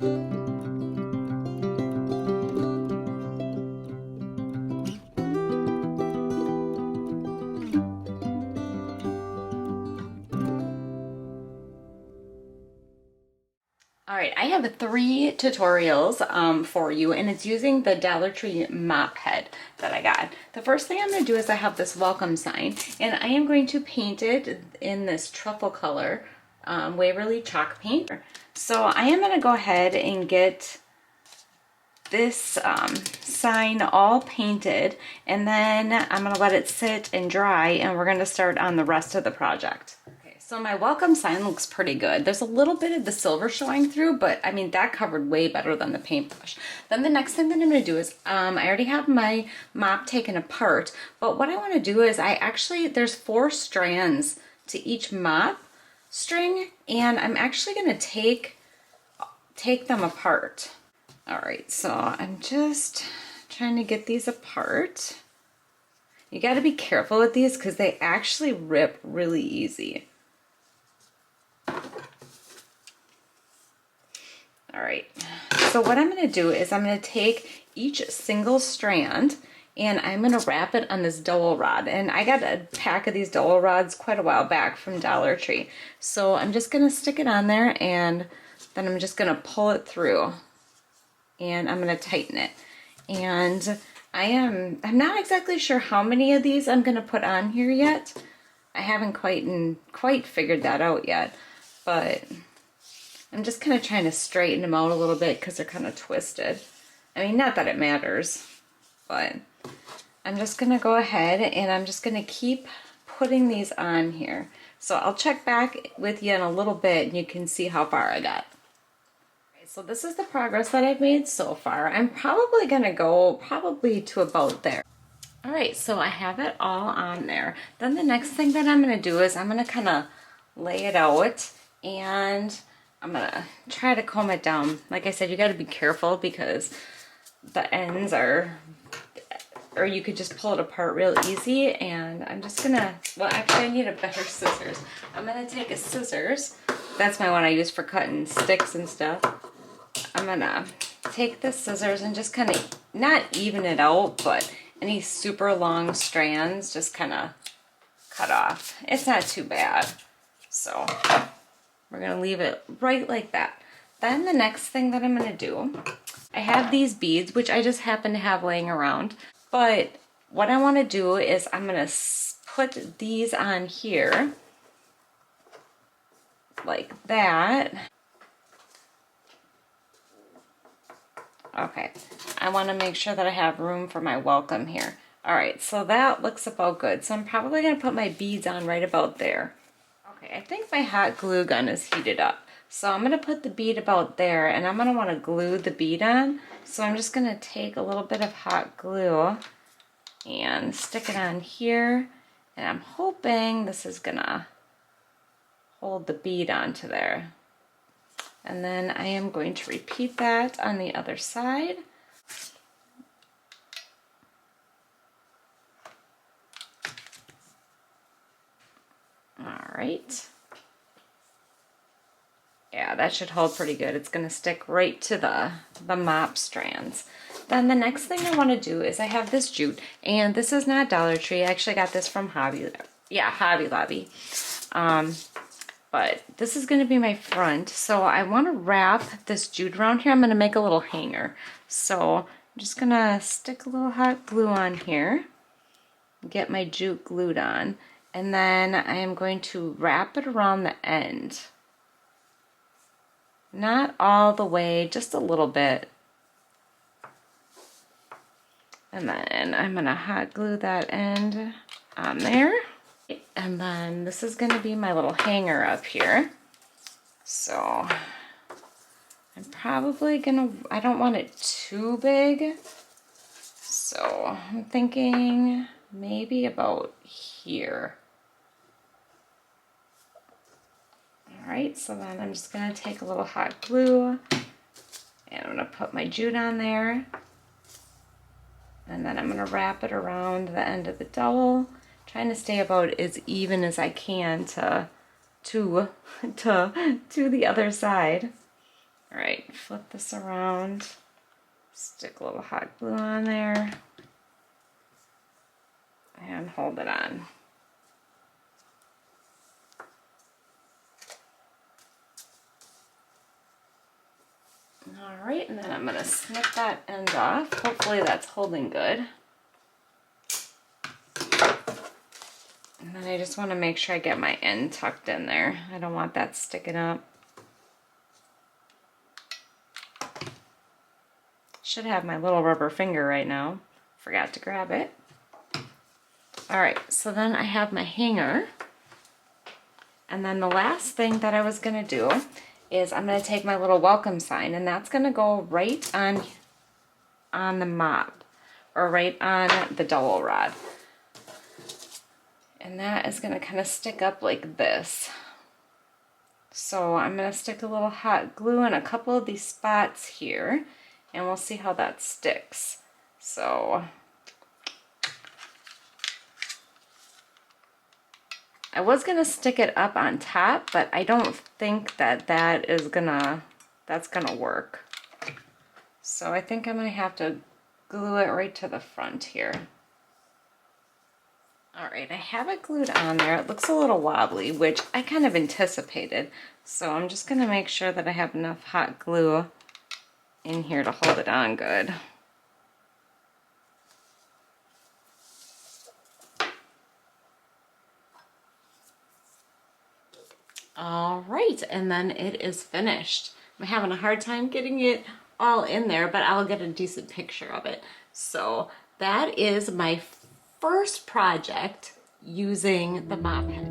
All right, I have 3 tutorials for you, and it's using the Dollar Tree mop head that I got. The first thing I'm going to do is I have this welcome sign, and I am going to paint it in this truffle color Waverly chalk paint. So I am going to go ahead and get this sign all painted, and then I'm going to let it sit and dry, and we're going to start on the rest of the project. So my welcome sign looks pretty good. There's a little bit of the silver showing through, but I mean, that covered way better than the paintbrush. Then the next thing that I'm gonna do is, I already have my mop taken apart, but what I wanna do is there's 4 strands to each mop string, and I'm actually gonna take them apart. All right, so I'm just trying to get these apart. You gotta be careful with these because they actually rip really easy. All right, so what I'm going to do is I'm going to take each single strand and I'm going to wrap it on this dowel rod. And I got a pack of these dowel rods quite a while back from Dollar Tree. So I'm just going to stick it on there, and then I'm just going to pull it through, and I'm going to tighten it. And I'm not exactly sure how many of these I'm going to put on here yet. I haven't quite figured that out yet, but I'm just kind of trying to straighten them out a little bit because they're kind of twisted. I mean, not that it matters, but I'm just going to go ahead and I'm just going to keep putting these on here. So I'll check back with you in a little bit and you can see how far I got. Okay, so this is the progress that I've made so far. I'm probably going to go to about there. All right, so I have it all on there. Then the next thing that I'm going to do is I'm going to kind of lay it out, and I'm gonna try to comb it down. Like I said, you gotta be careful because the ends or you could just pull it apart real easy. And I'm just gonna, well, actually I need a better scissors. I'm gonna take a scissors. That's my one I use for cutting sticks and stuff. I'm gonna take the scissors and just kind of, not even it out, but any super long strands just kind of cut off. It's not too bad. So we're gonna leave it right like that. Then the next thing that I'm gonna do, I have these beads, which I just happen to have laying around. But what I wanna do is I'm gonna put these on here, like that. Okay, I wanna make sure that I have room for my welcome here. All right, so that looks about good. So I'm probably gonna put my beads on right about there. Okay, I think my hot glue gun is heated up. So I'm going to put the bead about there, and I'm going to want to glue the bead on. So I'm just going to take a little bit of hot glue and stick it on here. And I'm hoping this is going to hold the bead onto there. And then I am going to repeat that on the other side. All right. Yeah, that should hold pretty good. It's going to stick right to the mop strands. Then the next thing I want to do is I have this jute, and this is not Dollar Tree. I actually got this from Hobby Lobby. But this is going to be my front. So I want to wrap this jute around here. I'm going to make a little hanger. So I'm just going to stick a little hot glue on here, get my jute glued on, and then I am going to wrap it around the end. Not all the way, just a little bit. And then I'm gonna hot glue that end on there. And then this is gonna be my little hanger up here. So I'm probably gonna, I don't want it too big. So I'm thinking maybe about here. All right, so then I'm just gonna take a little hot glue and I'm gonna put my jute on there. And then I'm gonna wrap it around the end of the dowel, trying to stay about as even as I can to the other side. All right, flip this around, stick a little hot glue on there, and hold it on. All right, and then I'm gonna snip that end off. Hopefully that's holding good. And then I just wanna make sure I get my end tucked in there. I don't want that sticking up. Should have my little rubber finger right now. Forgot to grab it. All right, so then I have my hanger. And then the last thing that I was gonna do is I'm gonna take my little welcome sign, and that's gonna go right on the mop, or right on the dowel rod. And that is gonna kind of stick up like this. So I'm gonna stick a little hot glue in a couple of these spots here, and we'll see how that sticks. So I was gonna stick it up on top, but I don't think that that's gonna work. So I think I'm gonna have to glue it right to the front here. All right, I have it glued on there. It looks a little wobbly, which I kind of anticipated. So I'm just gonna make sure that I have enough hot glue in here to hold it on good. All right, and then it is finished. I'm having a hard time getting it all in there, but I'll get a decent picture of it. So that is my first project using the mop head.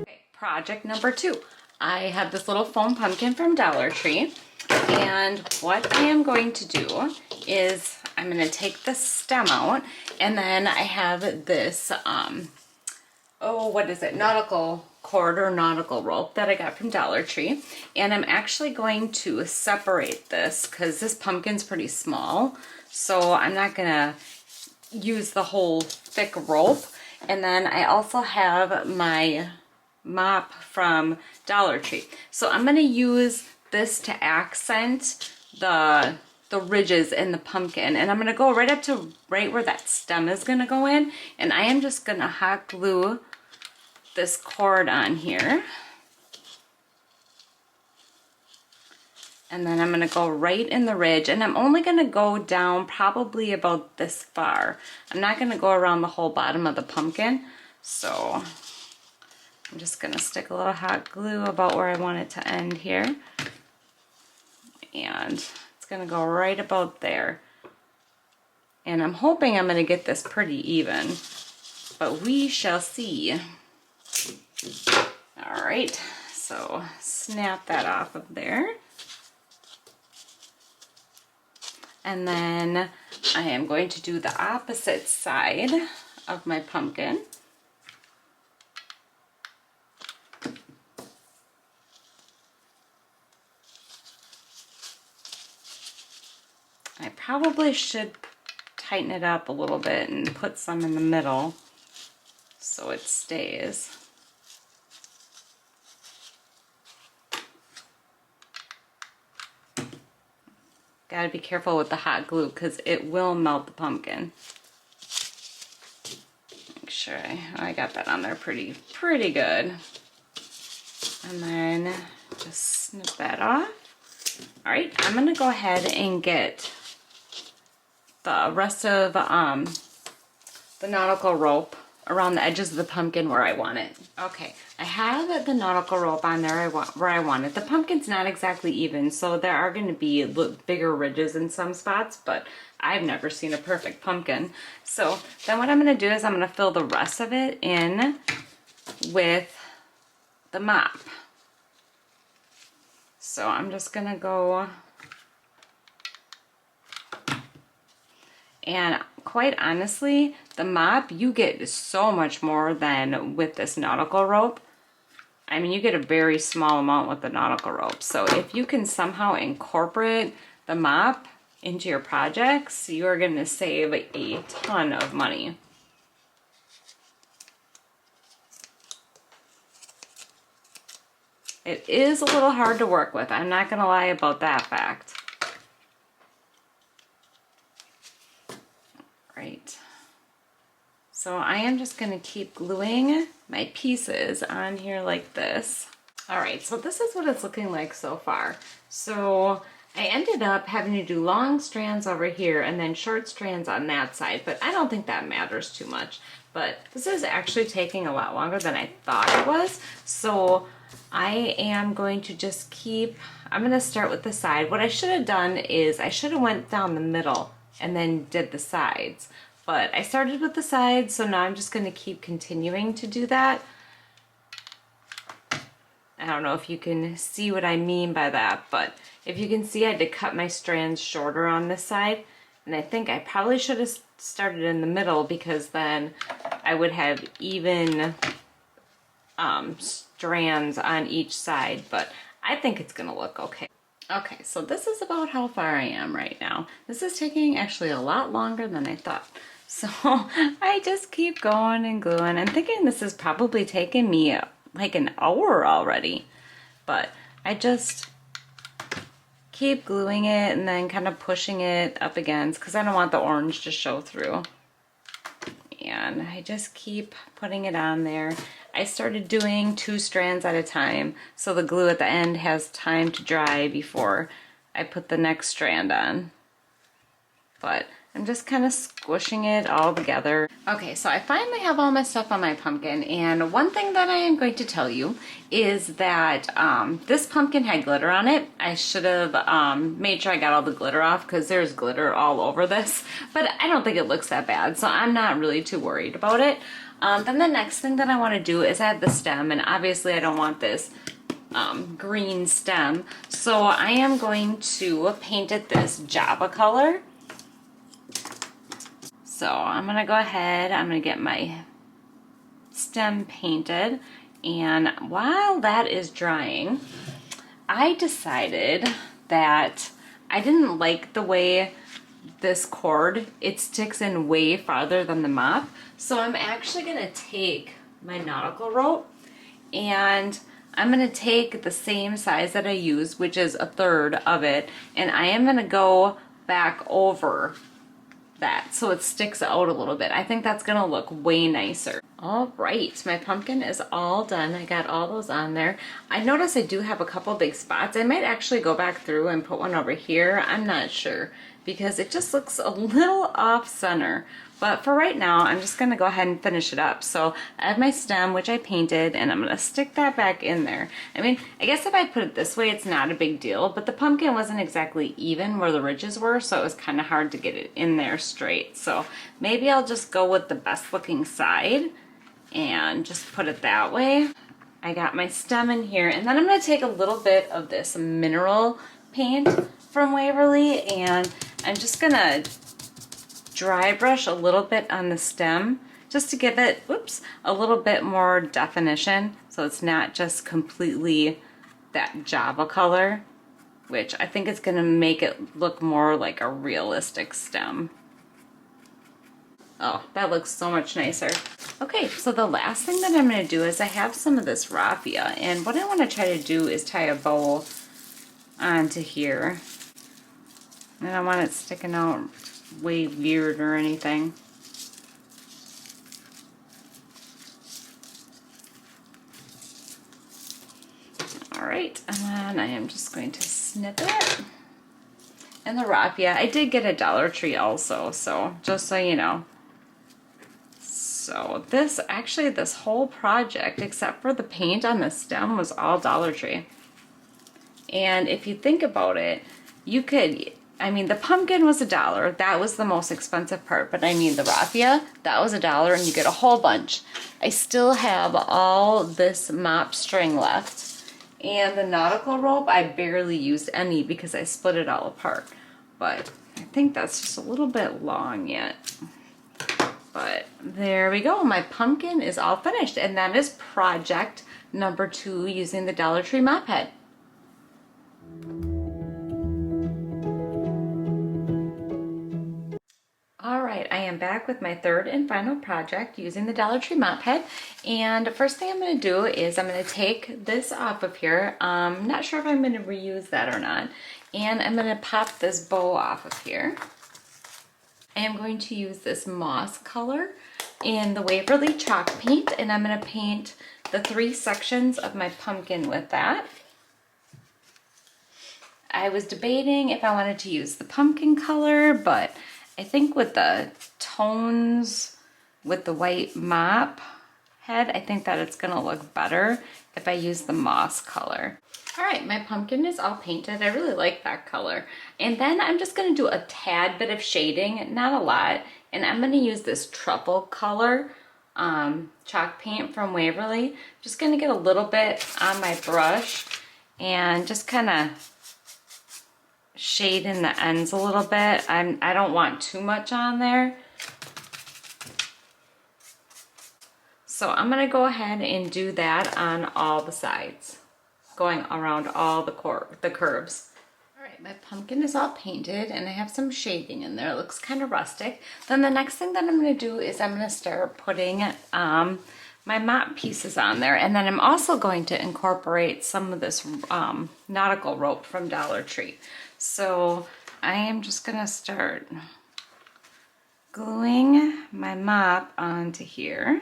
Okay, project number 2. I have this little foam pumpkin from Dollar Tree, and what I am going to do is I'm going to take the stem out, and then I have this what is it, nautical cord or nautical rope that I got from Dollar Tree, and I'm actually going to separate this because this pumpkin's pretty small, so I'm not gonna use the whole thick rope. And then I also have my mop from Dollar Tree, so I'm gonna use this to accent the ridges in the pumpkin, and I'm gonna go right up to right where that stem is gonna go in, and I am just gonna hot glue this cord on here, and then I'm gonna go right in the ridge, and I'm only gonna go down probably about this far. I'm not gonna go around the whole bottom of the pumpkin, so I'm just gonna stick a little hot glue about where I want it to end here, and it's gonna go right about there. And I'm hoping I'm gonna get this pretty even, but we shall see. All right, so snap that off of there. And then I am going to do the opposite side of my pumpkin. I probably should tighten it up a little bit and put some in the middle so it stays. Gotta be careful with the hot glue because it will melt the pumpkin. Make sure I got that on there pretty good. And then just snip that off. All right, I'm gonna go ahead and get the rest of the nautical rope around the edges of the pumpkin where I want it. Okay, I have the nautical rope on there where I want it. The pumpkin's not exactly even, so there are going to be bigger ridges in some spots, but I've never seen a perfect pumpkin. So then what I'm going to do is I'm going to fill the rest of it in with the mop. So I'm just going to go, and quite honestly, the mop, you get so much more than with this nautical rope. I mean, you get a very small amount with the nautical rope. So if you can somehow incorporate the mop into your projects, you are going to save a ton of money. It is a little hard to work with. I'm not gonna lie about that fact. Right. So I am just gonna keep gluing my pieces on here like this. All right, so this is what it's looking like so far. So I ended up having to do long strands over here and then short strands on that side, but I don't think that matters too much. But this is actually taking a lot longer than I thought it was. So I am going to just keep, I'm gonna start with the side. What I should have done is I should have went down the middle and then did the sides. But I started with the sides, so now I'm just gonna keep continuing to do that. I don't know if you can see what I mean by that, but if you can see, I had to cut my strands shorter on this side. And I think I probably should have started in the middle because then I would have even strands on each side, but I think it's gonna look okay. Okay, so this is about how far I am right now. This is taking actually a lot longer than I thought. So I just keep going and gluing. I'm thinking this is probably taking me like an hour already, but I just keep gluing it and then kind of pushing it up against because I don't want the orange to show through. And I just keep putting it on there. I started doing 2 strands at a time, so the glue at the end has time to dry before I put the next strand on. But I'm just kind of squishing it all together. Okay, so I finally have all my stuff on my pumpkin, and one thing that I am going to tell you is that this pumpkin had glitter on it. I should have made sure I got all the glitter off because there's glitter all over this, but I don't think it looks that bad, so I'm not really too worried about it. Then the next thing that I want to do is add the stem, and obviously I don't want this green stem, so I am going to paint it this Java color. So I'm gonna go ahead, I'm gonna get my stem painted, and while that is drying, I decided that I didn't like the way this cord, it sticks in way farther than the mop. So I'm actually gonna take my nautical rope and I'm gonna take the same size that I used, which is 1/3 of it, and I am gonna go back over that so it sticks out a little bit. I think that's gonna look way nicer. All right, my pumpkin is all done. I got all those on there. I notice I do have a couple big spots. I might actually go back through and put one over here. I'm not sure because it just looks a little off center. But for right now, I'm just gonna go ahead and finish it up. So I have my stem, which I painted, and I'm gonna stick that back in there. I mean, I guess if I put it this way, it's not a big deal, but the pumpkin wasn't exactly even where the ridges were, so it was kind of hard to get it in there straight. So maybe I'll just go with the best looking side and just put it that way. I got my stem in here, and then I'm gonna take a little bit of this mineral paint from Waverly, and I'm just gonna dry brush a little bit on the stem just to give it, whoops, a little bit more definition so it's not just completely that Java color, which I think is going to make it look more like a realistic stem. Oh, that looks so much nicer. Okay, so the last thing that I'm going to do is I have some of this raffia, and what I want to try to do is tie a bow onto here. And I don't want it sticking out way weird or anything. All right, and then I am just going to snip it. And the raffia, I did get a Dollar Tree also, so just so you know. So this, actually this whole project, except for the paint on the stem, was all Dollar Tree. And if you think about it, you could, I mean, the pumpkin was $1. That was the most expensive part. But I mean, the raffia, that was $1, and you get a whole bunch. I still have all this mop string left. And the nautical rope, I barely used any because I split it all apart. But I think that's just a little bit long yet. But there we go. My pumpkin is all finished. And that is project number 2 using the Dollar Tree mop head. All right, I am back with my third and final project using the Dollar Tree mop head. And the first thing I'm going to do is I'm going to take this off of here. Not sure if I'm going to reuse that or not. And I'm going to pop this bow off of here. I am going to use this moss color in the Waverly chalk paint, and I'm going to paint the 3 sections of my pumpkin with that. I was debating if I wanted to use the pumpkin color, but I think with the tones with the white mop head, I think that it's gonna look better if I use the moss color. All right, my pumpkin is all painted. I really like that color. And then I'm just gonna do a tad bit of shading, not a lot. And I'm gonna use this truffle color chalk paint from Waverly. Just gonna get a little bit on my brush and just kind of shade in the ends a little bit. I don't want too much on there. So I'm gonna go ahead and do that on all the sides, going around all the curves. All right, my pumpkin is all painted and I have some shading in there. It looks kind of rustic. Then the next thing that I'm gonna do is I'm gonna start putting my mop pieces on there, and then I'm also going to incorporate some of this nautical rope from Dollar Tree. So I am just gonna start gluing my mop onto here.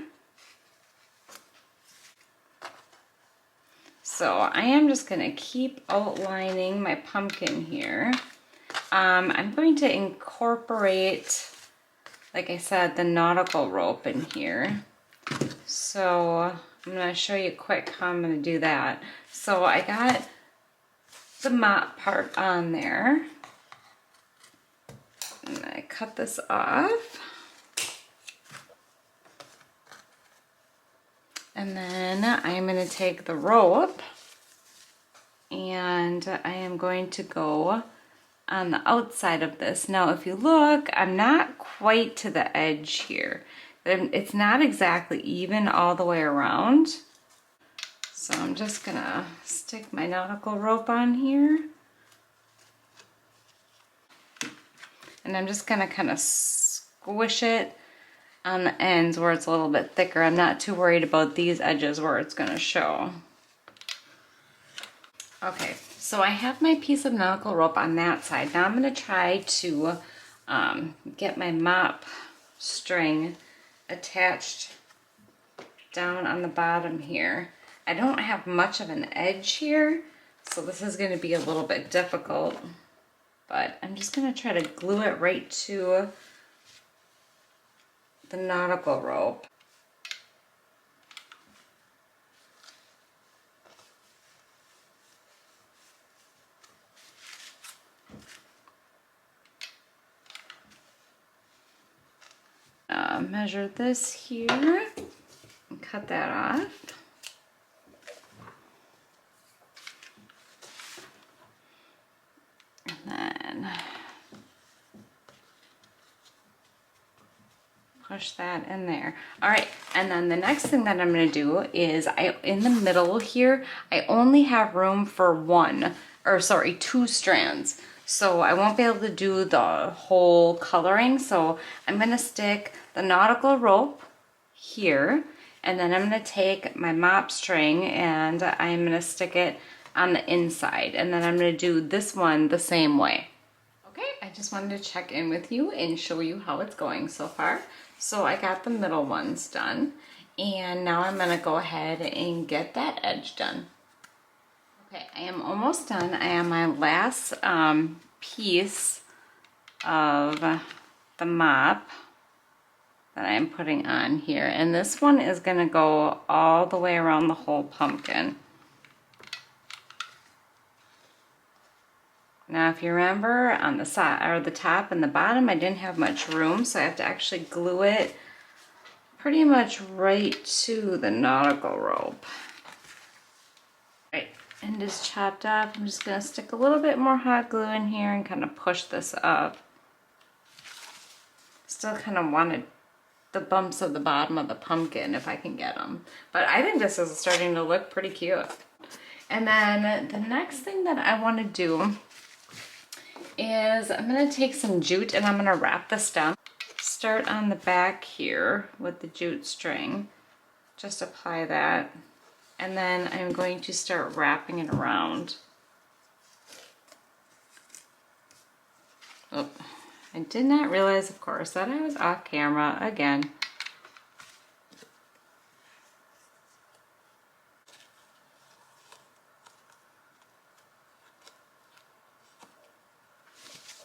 So I am just gonna keep outlining my pumpkin here. I'm going to incorporate, like I said, the nautical rope in here. So I'm gonna show you quick how I'm gonna do that. So I got the mop part on there. And I cut this off. And then I'm going to take the rope and I am going to go on the outside of this. Now if you look, I'm not quite to the edge here. It's not exactly even all the way around. So I'm just gonna stick my nautical rope on here. And I'm just gonna kind of squish it on the ends where it's a little bit thicker. I'm not too worried about these edges where it's gonna show. Okay, so I have my piece of nautical rope on that side. Now I'm gonna try to get my mop string attached down on the bottom here. I don't have much of an edge here, so this is going to be a little bit difficult, but I'm just going to try to glue it right to the nautical rope. Measure this here and cut that off. And then push that in there. All right, and then the next thing that I'm going to do is in the middle here, I only have room for 2 strands. So I won't be able to do the whole coloring. So I'm going to stick the nautical rope here, and then I'm going to take my mop string and I'm going to stick it on the inside, and then I'm going to do this one the same way. Okay, I just wanted to check in with you and show you how it's going so far. So I got the middle ones done, and now I'm going to go ahead and get that edge done. Okay, I am almost done. I have my last piece of the mop that I'm putting on here, and this one is going to go all the way around the whole pumpkin. Now if you remember, on the side or the top and the bottom I didn't have much room, so I have to actually glue it pretty much right to the nautical rope. Right, end is chopped off. I'm just going to stick a little bit more hot glue in here and kind of push this up. Still kind of wanted the bumps of the bottom of the pumpkin if I can get them. But I think this is starting to look pretty cute. And then the next thing that I want to do is I'm going to take some jute and I'm going to wrap the stem. start on the back here with the jute string. Just apply that. And then I'm going to start wrapping it around. Oh, I did not realize, of course, that I was off camera again.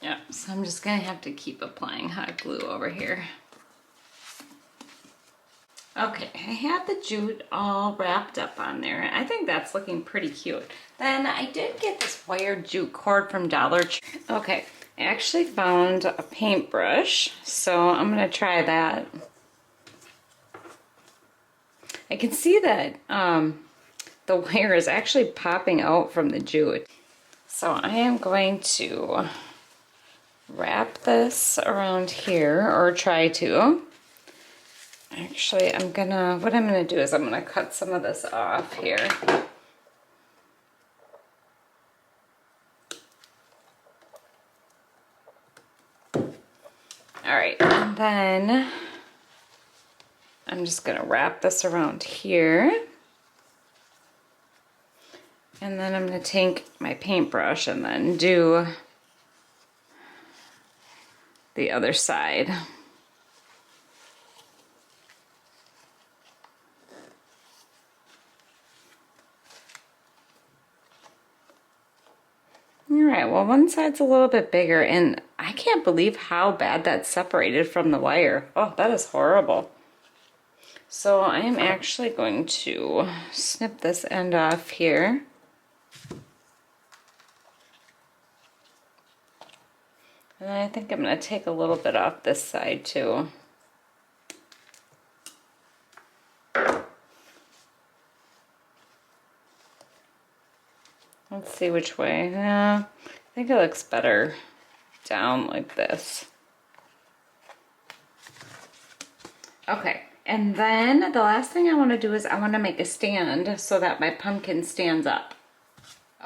Yeah, so I'm just gonna have to keep applying hot glue over here. Okay, I have the jute all wrapped up on there. I think that's looking pretty cute. Then I did get this wired jute cord from Dollar Tree. Okay, I actually found a paintbrush, so I'm gonna try that. I can see that the wire is actually popping out from the jute. So I am going to wrap this around here, or try to. Actually, what I'm gonna do is I'm gonna cut some of this off here. All right, and then I'm just gonna wrap this around here. And then I'm gonna take my paintbrush and then do the other side. All right, well, one side's a little bit bigger, and I can't believe how bad that's separated from the wire. Oh, that is horrible. So I am actually going to snip this end off here. And I think I'm going to take a little bit off this side too. Let's see which way. Yeah, I think it looks better down like this. Okay, and then the last thing I want to do is I want to make a stand so that my pumpkin stands up.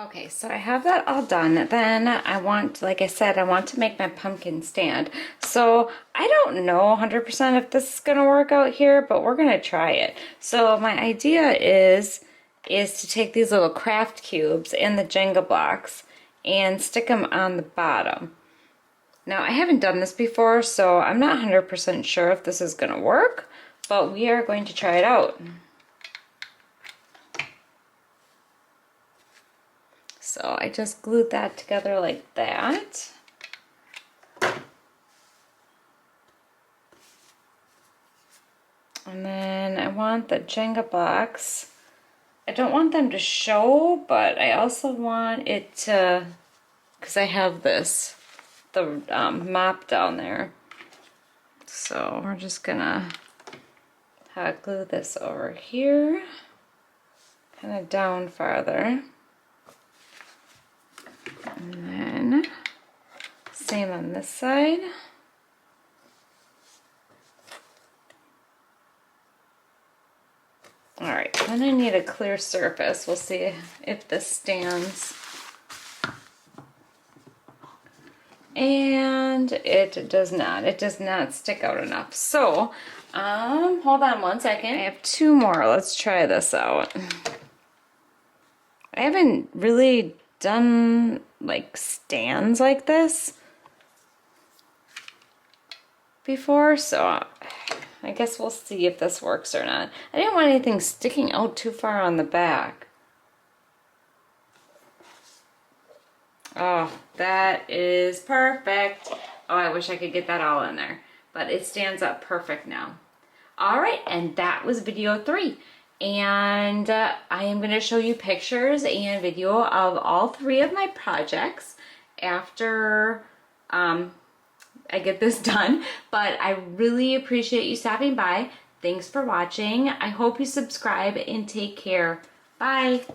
Okay, so I have that all done. Then I want, like I said, I want to make my pumpkin stand. So I don't know 100% if this is going to work out here, but we're going to try it. So my idea is to take these little craft cubes and the Jenga blocks and stick them on the bottom. Now I haven't done this before, so I'm not 100% sure if this is going to work, but we are going to try it out. So I just glued that together like that. And then I want the Jenga blocks. I don't want them to show, but I also want it to, because I have the mop down there. So we're just gonna hot glue this over here, kind of down farther. And then same on this side. All right, then I need a clear surface. We'll see if this stands. And it does not. It does not stick out enough. So, hold on one second. I have two more. Let's try this out. I haven't really done like stands like this before, so I guess we'll see if this works or not. I didn't want anything sticking out too far on the back. Oh, that is perfect. Oh, I wish I could get that all in there, but it stands up perfect now. All right, and that was video 3. And I am going to show you pictures and video of all 3 of my projects after I get this done. But I really appreciate you stopping by. Thanks for watching. I hope you subscribe and take care. Bye.